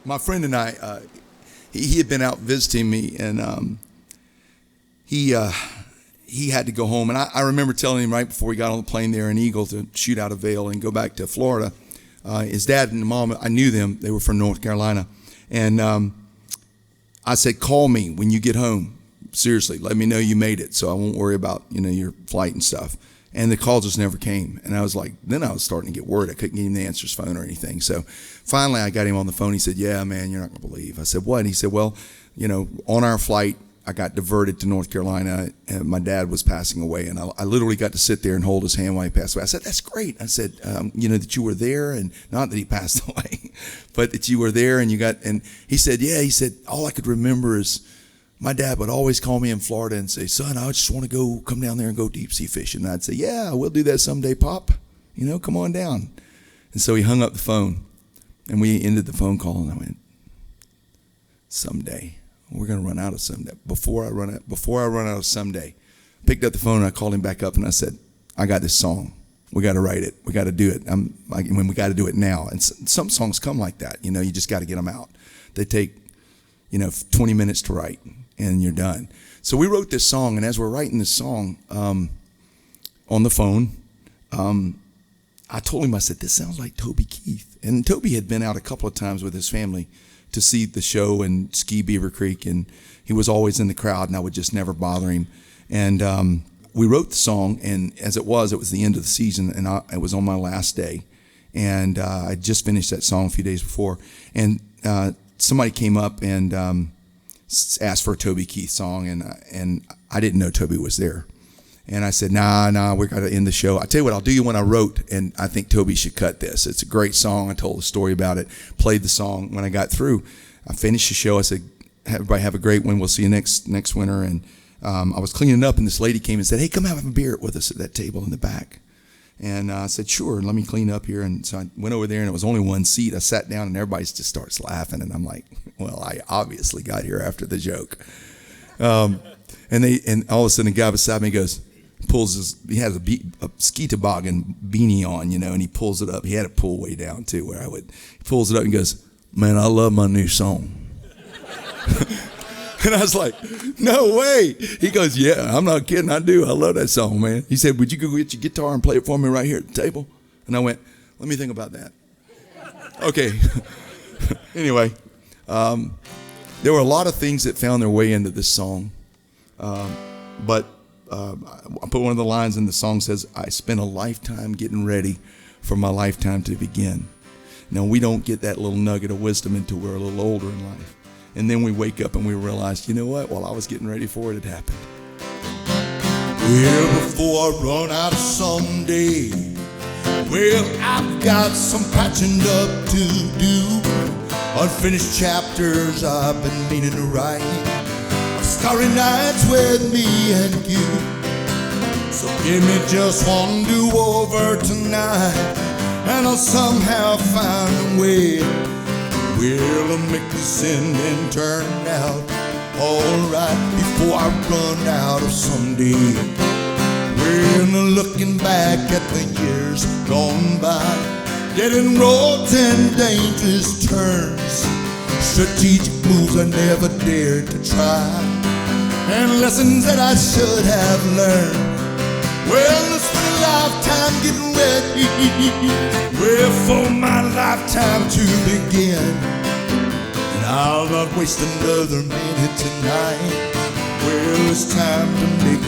my friend and I, he had been out visiting me, and he had to go home. And I remember telling him right before he got on the plane there in Eagle to shoot out of Vail and go back to Florida. His dad and mom, I knew them. They were from North Carolina. And I said, call me when you get home. Seriously, let me know you made it so I won't worry about, your flight and stuff. And the call just never came. And I was like, then I was starting to get worried. I couldn't get him the answers phone or anything. So finally I got him on the phone. He said, yeah, man, you're not going to believe. I said, what? And he said, well, on our flight, I got diverted to North Carolina, and my dad was passing away. And I literally got to sit there and hold his hand while he passed away. I said, that's great. I said, that you were there, and not that he passed away, but that you were there and and he said, yeah, he said, all I could remember is my dad would always call me in Florida and say, son, I just want to come down there and go deep sea fishing. And I'd say, yeah, we'll do that someday, Pop. Come on down. And so he hung up the phone, and we ended the phone call, and I went, someday. We're going to run out of someday. Before I run out of someday, picked up the phone and I called him back up and I said, I got this song. We got to write it. We got to do it. We got to do it now. And some songs come like that. You just got to get them out. They take, 20 minutes to write and you're done. So we wrote this song, and as we're writing this song on the phone, I told him, I said, this sounds like Toby Keith. And Toby had been out a couple of times with his family to see the show and ski Beaver Creek, and he was always in the crowd, and I would just never bother him. And we wrote the song, and as it was the end of the season, and it was on my last day, and I just finished that song a few days before, and somebody came up and asked for a Toby Keith song, and I didn't know Toby was there. And I said, nah, we got to end the show. I tell you what, I'll do you one I wrote, and I think Toby should cut this. It's a great song. I told a story about it, played the song. When I got through, I finished the show. I said, everybody have a great one. We'll see you next winter. And I was cleaning up, and this lady came and said, hey, come have a beer with us at that table in the back. And I said, sure, let me clean up here. And so I went over there, and it was only one seat. I sat down, and everybody just starts laughing. And I'm like, well, I obviously got here after the joke. And all of a sudden, the guy beside me goes, he has a ski toboggan beanie on, and he pulls it up. He had it pulled way down too, he pulls it up and goes, man, I love my new song. And I was like, no way. He goes, yeah, I'm not kidding. I do. I love that song, man. He said, would you go get your guitar and play it for me right here at the table? And I went, let me think about that. Okay. Anyway, there were a lot of things that found their way into this song. But I put one of the lines in the song says, I spent a lifetime getting ready for my lifetime to begin. Now, we don't get that little nugget of wisdom until we're a little older in life. And then we wake up and we realize, you know what? While I was getting ready for it, it happened. Well, before I run out of someday, well, I've got some patching up to do. Unfinished chapters I've been meaning to write. Starry nights with me and you. So give me just one do-over tonight, and I'll somehow find a way. We'll make this ending turn out alright before I run out of someday. When looking back at the years gone by, getting roads and dangerous turns, strategic moves I never dared to try, and lessons that I should have learned. Well, it's been a lifetime getting ready, well, for my lifetime to begin. And I'll not waste another minute tonight. Well, it's time to make